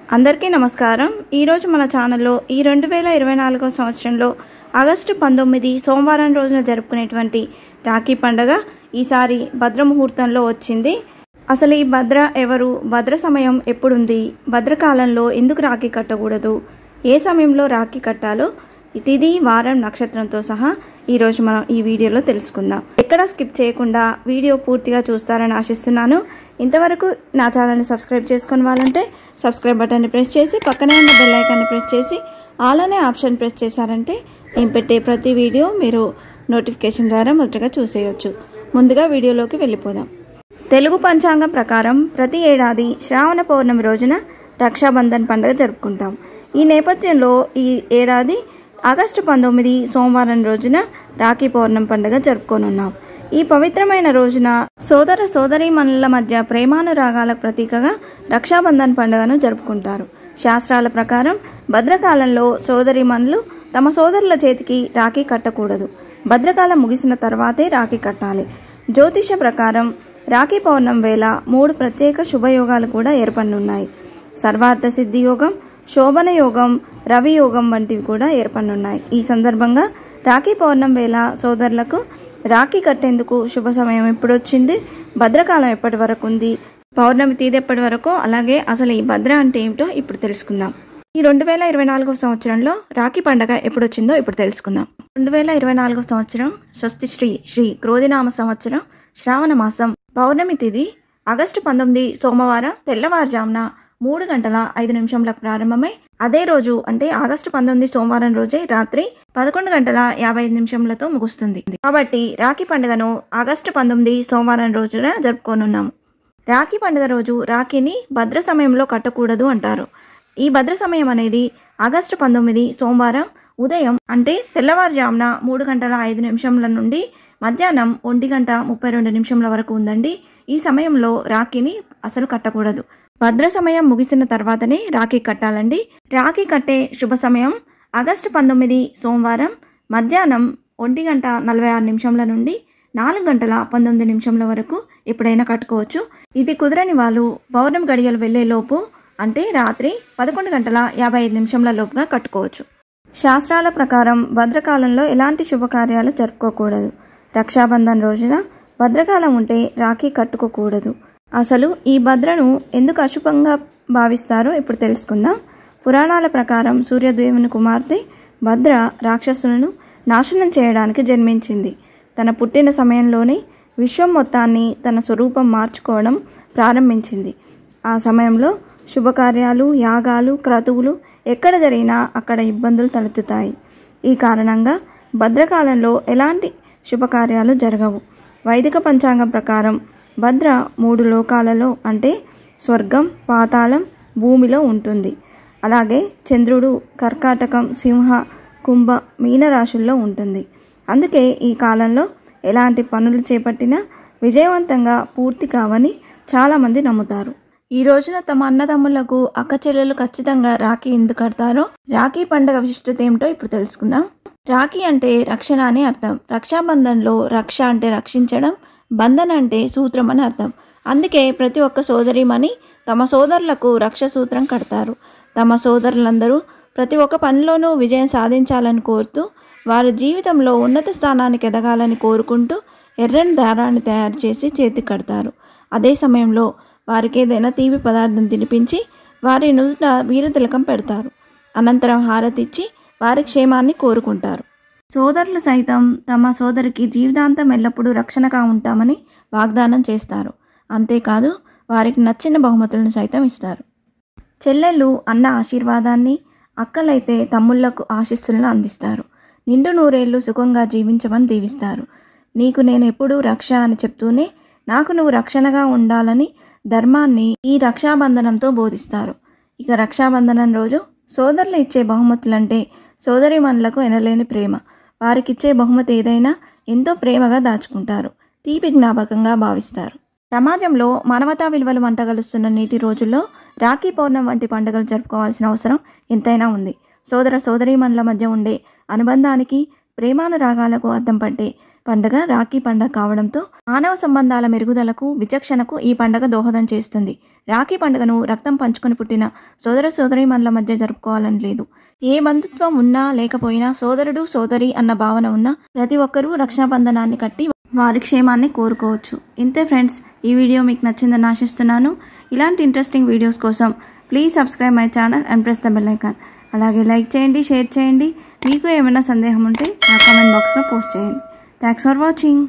అందరికీ నమస్కారం। ఈరోజు మన ఛానల్లో ఈ 2024 సంవత్సరంలో ఆగస్టు 19 సోమవారం రోజున జరుపుకునేటువంటి రాఖీ పండుగ ఈసారి భద్ర ముహూర్తంలో వచ్చింది। అసలు ఈ భద్ర ఎవరు, భద్ర సమయం ఎప్పుడుంది, భద్రకాలంలో ఎందుకు రాఖీ కట్టకూడదు, ఏ సమయంలో రాఖీ కట్టాలో తిథి వారం నక్షత్రంతో సహా ఈరోజు మనం ఈ వీడియోలో తెలుసుకుందాం। ఎక్కడ స్కిప్ చేయకుండా వీడియో పూర్తిగా చూస్తారని ఆశిస్తున్నాను। ఇంతవరకు నా ఛానల్ని సబ్స్క్రైబ్ చేసుకుని వాళ్ళంటే సబ్స్క్రైబ్ బటన్ని ప్రెస్ చేసి పక్కనే ఉన్న బెల్ ఐకాన్ని ప్రెస్ చేసి ఆల్ అనే ఆప్షన్ ప్రెస్ చేశారంటే నేను పెట్టే ప్రతి వీడియో మీరు నోటిఫికేషన్ ద్వారా మొదటగా చూసేయొచ్చు। ముందుగా వీడియోలోకి వెళ్ళిపోదాం। తెలుగు పంచాంగం ప్రకారం ప్రతి ఏడాది శ్రావణ పౌర్ణమి రోజున రక్షాబంధన్ పండుగ జరుపుకుంటాం। ఈ నేపథ్యంలో ఈ ఏడాది ఆగస్టు 19 సోమవారం రోజున రాఖీ పౌర్ణమి పండుగ జరుపుకోనున్నాం। ఈ పవిత్రమైన రోజున సోదర సోదరీమణుల మధ్య ప్రేమానురాగాల ప్రతీకగా రక్షాబంధన్ పండుగను జరుపుకుంటారు। శాస్త్రాల ప్రకారం భద్రకాలంలో సోదరీమణులు తమ సోదరుల చేతికి రాఖీ కట్టకూడదు, భద్రకాలం ముగిసిన తర్వాతే రాఖీ కట్టాలి। జ్యోతిష ప్రకారం రాఖీ పౌర్ణమి వేళ 3 ప్రత్యేక శుభయోగాలు కూడా ఏర్పడనున్నాయి। సర్వార్థ సిద్ధి యోగం, శోభన యోగం, రవి యోగం వంటివి కూడా ఏర్పడనున్నాయి। ఈ సందర్భంగా రాఖీ పౌర్ణమి వేళ సోదరులకు రాఖీ కట్టేందుకు శుభ సమయం ఎప్పుడు వచ్చింది, భద్రకాలం ఎప్పటి వరకు ఉంది, పౌర్ణమి తేదీ ఎప్పటి వరకు, అలాగే అసలు ఈ భద్ర అంటే ఏమిటో ఇప్పుడు తెలుసుకుందాం। ఈ 2024 సంవత్సరంలో రాఖీ పండుగ ఎప్పుడు వచ్చిందో ఇప్పుడు తెలుసుకుందాం। 2024 సంవత్సరం స్వస్తి శ్రీ క్రోధినామ సంవత్సరం శ్రావణ మాసం పౌర్ణమి తేదీ ఆగస్టు 19 సోమవారం తెల్లవారుజామున 3:05 ప్రారంభమై అదే రోజు అంటే ఆగస్టు 19 సోమవారం రోజే రాత్రి 11:55 ముగుస్తుంది। కాబట్టి రాఖీ పండుగను ఆగస్టు 19 సోమవారం రోజున జరుపుకోనున్నాము। రాఖీ పండుగ రోజు రాఖీని భద్ర సమయంలో కట్టకూడదు అంటారు। ఈ భద్ర సమయం అనేది ఆగస్టు 19 సోమవారం ఉదయం అంటే తెల్లవారుజామున 3:05 నుండి మధ్యాహ్నం 1:32 వరకు ఉందండి। ఈ సమయంలో రాఖీని అసలు కట్టకూడదు। భద్ర సమయం ముగిసిన తర్వాతనే రాఖీ కట్టాలండి। రాఖీ కట్టే శుభ సమయం ఆగస్టు 19 సోమవారం మధ్యాహ్నం 1:46 నుండి 4:19 వరకు ఎప్పుడైనా కట్టుకోవచ్చు। ఇది కుదరని వాళ్ళు పౌర్ణమి గడియలు వెళ్లేలోపు అంటే రాత్రి 11:55 లోపుగా కట్టుకోవచ్చు। శాస్త్రాల ప్రకారం భద్రకాలంలో ఎలాంటి శుభకార్యాలు జరుపుకోకూడదు। రక్షాబంధన్ రోజున భద్రకాలం ఉంటే రాఖీ కట్టుకోకూడదు। అసలు ఈ భద్రను ఎందుకు అశుభంగా భావిస్తారో ఇప్పుడు తెలుసుకుందాం। పురాణాల ప్రకారం సూర్యదేవుని కుమార్తె భద్ర రాక్షసులను నాశనం చేయడానికి జన్మించింది। తన పుట్టిన సమయంలోనే విశ్వం మొత్తాన్ని తన స్వరూపం మార్చుకోవడం ప్రారంభించింది। ఆ సమయంలో శుభకార్యాలు, యాగాలు, క్రతువులు ఎక్కడ జరిగినా అక్కడ ఇబ్బందులు తలెత్తుతాయి। ఈ కారణంగా భద్రకాలంలో ఎలాంటి శుభకార్యాలు జరగవు। వైదిక పంచాంగం ప్రకారం భద్ర 3 లోకాలలో అంటే స్వర్గం, పాతాళం, భూమిలో ఉంటుంది। అలాగే చంద్రుడు కర్కాటకం, సింహ, కుంభ, మీన రాశుల్లో ఉంటుంది। అందుకే ఈ కాలంలో ఎలాంటి పనులు చేపట్టినా విజయవంతంగా పూర్తి కావని చాలామంది నమ్ముతారు। ఈ రోజున తమ అన్నదమ్ములకు అక్క చెల్లెలు ఖచ్చితంగా రాఖీ ఎందుకు కడతారో, రాఖీ పండుగ విశిష్టత ఏమిటో ఇప్పుడు తెలుసుకుందాం। రాఖీ అంటే రక్షణ అని అర్థం। రక్షాబంధన్లో రక్ష అంటే రక్షించడం, బంధన్ అంటే సూత్రం అని అర్థం। అందుకే ప్రతి ఒక్క సోదరీమణి తమ సోదరులకు రక్ష సూత్రం కడతారు। తమ సోదరులందరూ ప్రతి ఒక్క పనిలోనూ విజయం సాధించాలని కోరుతూ, వారి జీవితంలో ఉన్నత స్థానానికి ఎదగాలని కోరుకుంటూ ఎర్రని దారాన్ని తయారు చేసి చేతికి కడతారు। అదే సమయంలో వారికి ఏదైనా తీపి పదార్థం తినిపించి వారి నుదుట వీరతిలకం పెడతారు। అనంతరం హారతిచ్చి వారి క్షేమాన్ని కోరుకుంటారు। సోదరులు సైతం తమ సోదరికి జీవితాంతం ఎల్లప్పుడూ రక్షణగా ఉంటామని వాగ్దానం చేస్తారు। అంతేకాదు వారికి నచ్చిన బహుమతులను సైతం ఇస్తారు। చెల్లెళ్ళు అన్న ఆశీర్వాదాన్ని, అక్కలైతే తమ్ముళ్లకు ఆశీస్సులను అందిస్తారు। నిండు నూరేళ్లు సుఖంగా జీవించమని దీవిస్తారు। నీకు నేను ఎప్పుడూ రక్ష అని చెప్తూనే నాకు నువ్వు రక్షణగా ఉండాలని ధర్మాన్ని ఈ రక్షాబంధనంతో బోధిస్తారు। ఇక రక్షాబంధనం రోజు సోదరులు ఇచ్చే బహుమతులంటే సోదరీమణులకు ఎనలేని ప్రేమ। వారికిచ్చే బహుమతి ఏదైనా ఎంతో ప్రేమగా దాచుకుంటారు, తీపి జ్ఞాపకంగా భావిస్తారు। సమాజంలో మానవతా విలువలు మంటగలుస్తున్న నేటి రోజుల్లో రాఖీ పౌర్ణమి వంటి పండుగలు జరుపుకోవాల్సిన అవసరం ఎంతైనా ఉంది। సోదర సోదరీమణుల మధ్య ఉండే అనుబంధానికి, ప్రేమానురాగాలకు అద్దం పట్టే పండుగ రాఖీ పండుగ కావడంతో మానవ సంబంధాల మెరుగుదలకు విచక్షణకు ఈ పండుగ దోహదం చేస్తుంది. రాఖీ పండుగను రక్తం పంచుకొని పుట్టిన సోదర సోదరీమణుల మధ్య జరుపుకోవాలని లేదు. ఏ బంధుత్వం ఉన్నా లేకపోయినా సోదరుడు సోదరి అన్న భావన ఉన్న ప్రతి ఒక్కరూ రక్షాబంధనాన్ని కట్టి వారి క్షేమాన్ని కోరుకోవచ్చు. ఇంతే ఫ్రెండ్స్, ఈ వీడియో మీకు నచ్చిందని ఆశిస్తున్నాను. ఇలాంటి ఇంట్రెస్టింగ్ వీడియోస్ కోసం please subscribe my channel and press the bell icon. అలాగే లైక్ చేయండి, షేర్ చేయండి. మీకు ఏమైనా సందేహం ఉంటే నా కామెంట్ బాక్స్లో పోస్ట్ చేయండి. Thanks for watching.